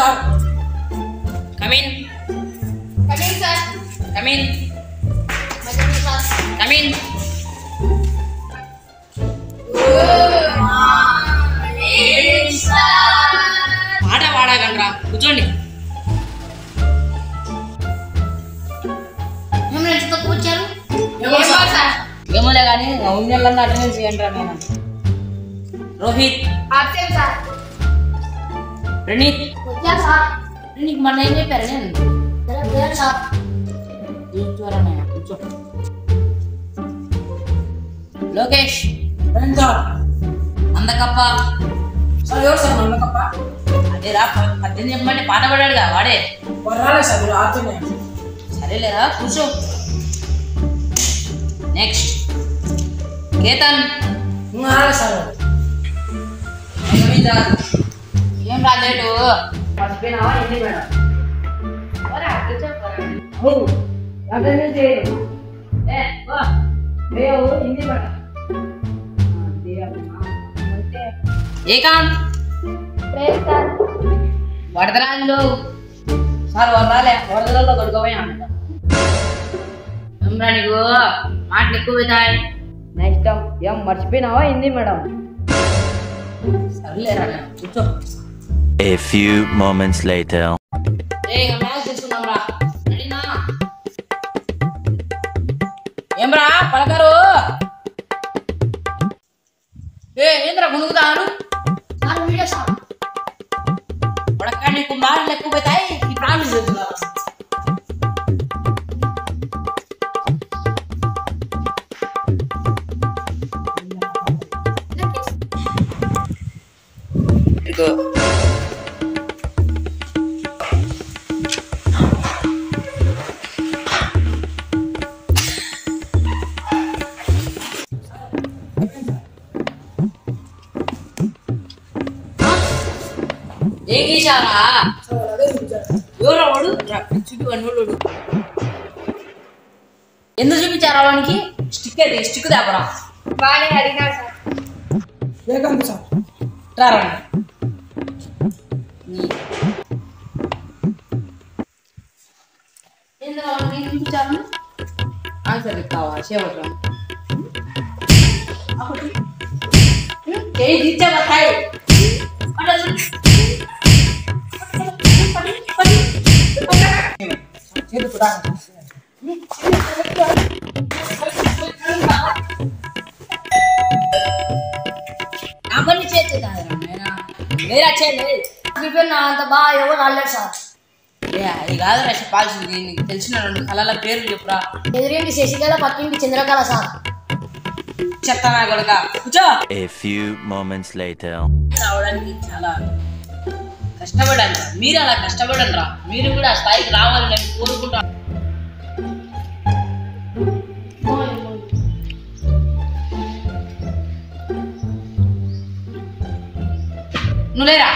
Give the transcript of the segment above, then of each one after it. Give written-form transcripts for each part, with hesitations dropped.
Sir. Come in. Coming, sir. Come in. Coming, sir. Come in. Good morning, sir. వాడకండ్రా కూర్చోండి. మిమ్మల్ని ఎంత తక్కువ వచ్చారు? ఏమోలే కానీ ఉన్నోళ్ళంతా అటెండెన్స్ చేయండి రా. నేను రోహిత్, అబ్సెంట్ సార్. ప్రణీత్. వచ్చా సార్. నీకు మొన్న ఏం చెప్పారు? నేను లేదు సార్. కూర్చోరా నాయనా, కూర్చో. లోకేష్, సార్. అందకప్ప. సార్ ఎవరు సార్ నమ్మకప్ప? అదేరా 18 చెప్పమంటే పాట పడాడుగా వాడే. రాలే సార్, మీరు ఆడుతున్నాయి. సరేలేరా కూర్చో. నెక్స్ట్ కేతన్. రాలే సార్. ఏం రా లేటు? మర్చిపోయినావా? ఏంటి మేడం? ఏకాంత్. వరదరాజులు సార్ వరదాలే వరదలలో దొరకపోయా అంట. ఏమ్రా నీకు మాటలు ఎక్కువ అవుతాయి. నెక్స్ట్ ఏం మర్చిపోయినావా హిందీ మేడం? సర్లేరా కూర్చో. A few moments later. Match తీసుకున్నాం రా. రెడీనా? ఏమ్రా పలకరు? ఏంద్రా గునుగుతారు? Sir video sir. పడక నీకు మాటలు ఎక్కువ అవుతాయి. ఈ ప్రాబ్లం చెప్తున్నా. ఏం గీశారా? ఎవరో వాడు చూపివాడు. ఎందుకు చూపించారా వానికి? స్టిక్ దాపరా. బాగానే అడిగినా సార్. ఏకాంత్ సార్. రారా చూపించాను. ఆన్సర్ కావా? చేపట్రా చేయి తీర్చా బతాయి. అవన్నీ చేసేదా వేరే చేయలేదు. నా అంత బాగా ఎవరు రాలేదు సార్. అది కాదురా చెప్పాల్సింది. నీకు తెలిసిన 2 కళల పేర్లు చెప్పురా. ఎదురింటి శశికళ, పక్కింటి చంద్రకళ సార్. చెప్తానా కొడుక కూర్చో. A few moments later. రావడానికి చాలా కష్టపడాను. మీరు అలా కష్టపడండి రా. మీరు కూడా ఆ స్థాయికి రావాలని నేను కోరుకుంటాను. నువ్వులేరా?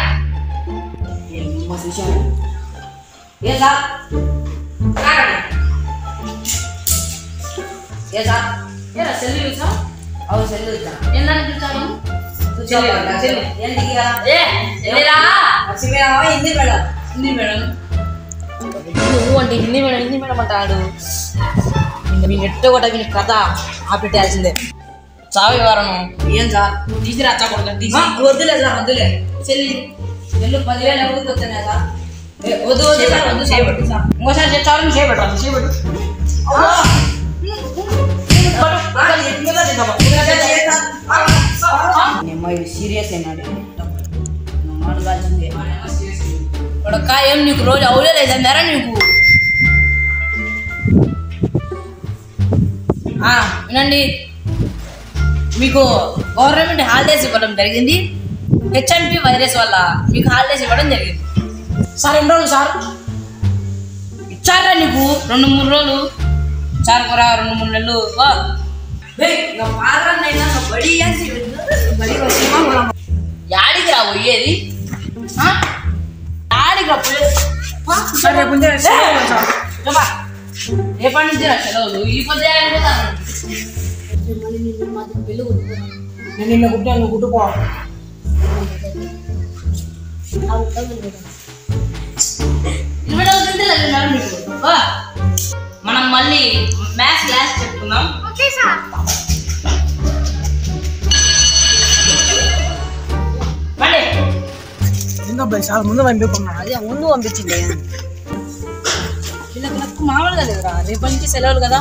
ఏ సార్ ఏ సార్ ఏరా సెల్లు చూసా? అవు సెల్లు చూసా. ఏందని చూసాను? హిందీ మేడం. హిందీ మేడం అంటే హిందీ మేడం అంటాడు. ఇంకా మీ నెట్ కూడా మీ కథ ఆపెట్టాల్సిందే. చావి వారం ఏం సార్ తీసిరా వచ్చాకూడదు. వద్దులే సార్ వద్దులే. సెల్లు 10,000 ఎవరికి వస్తున్నాయి సార్? వద్దు వద్దు చేయబట్టు సార్. ఇంకోసారి చేస్తాను చేయబట్టు. సీరియస్ అయినాడు. ఏం నీకు రోజు అవులేదన్నారా నీకు? వినండి, మీకు గవర్నమెంట్ హాలిడేస్ ఇవ్వడం జరిగింది. HNP వైరస్ వల్ల మీకు హాలిడేస్ ఇవ్వడం జరిగింది. సార్ ఎన్ని రోజులు సార్ ఇచ్చారా నీకు? 2-3 రోజులు ఇచ్చారు కూడా. 2-3 నెలలు. యాడికి రా పోయేది? యాడికి రా పోయేది? రేపటి నుంచి రా సెలవులు. ఈ పొద్దు నేను నిన్న కుట్టాను, నువ్వు కుట్టుకో. 20 అవుతుంటే లేదు మీకు. మనం మళ్ళీ మ్యాథ్స్ క్లాస్ చెప్పుకుందాం. Okay sir. రండి. ఎందుకు సార్ ముందు పంపిస్తున్నా అదే ముందు పంపించింది. వీళ్ళకి నాకు మామూలుగా లేదురా, రేపటి నుంచి సెలవులు కదా.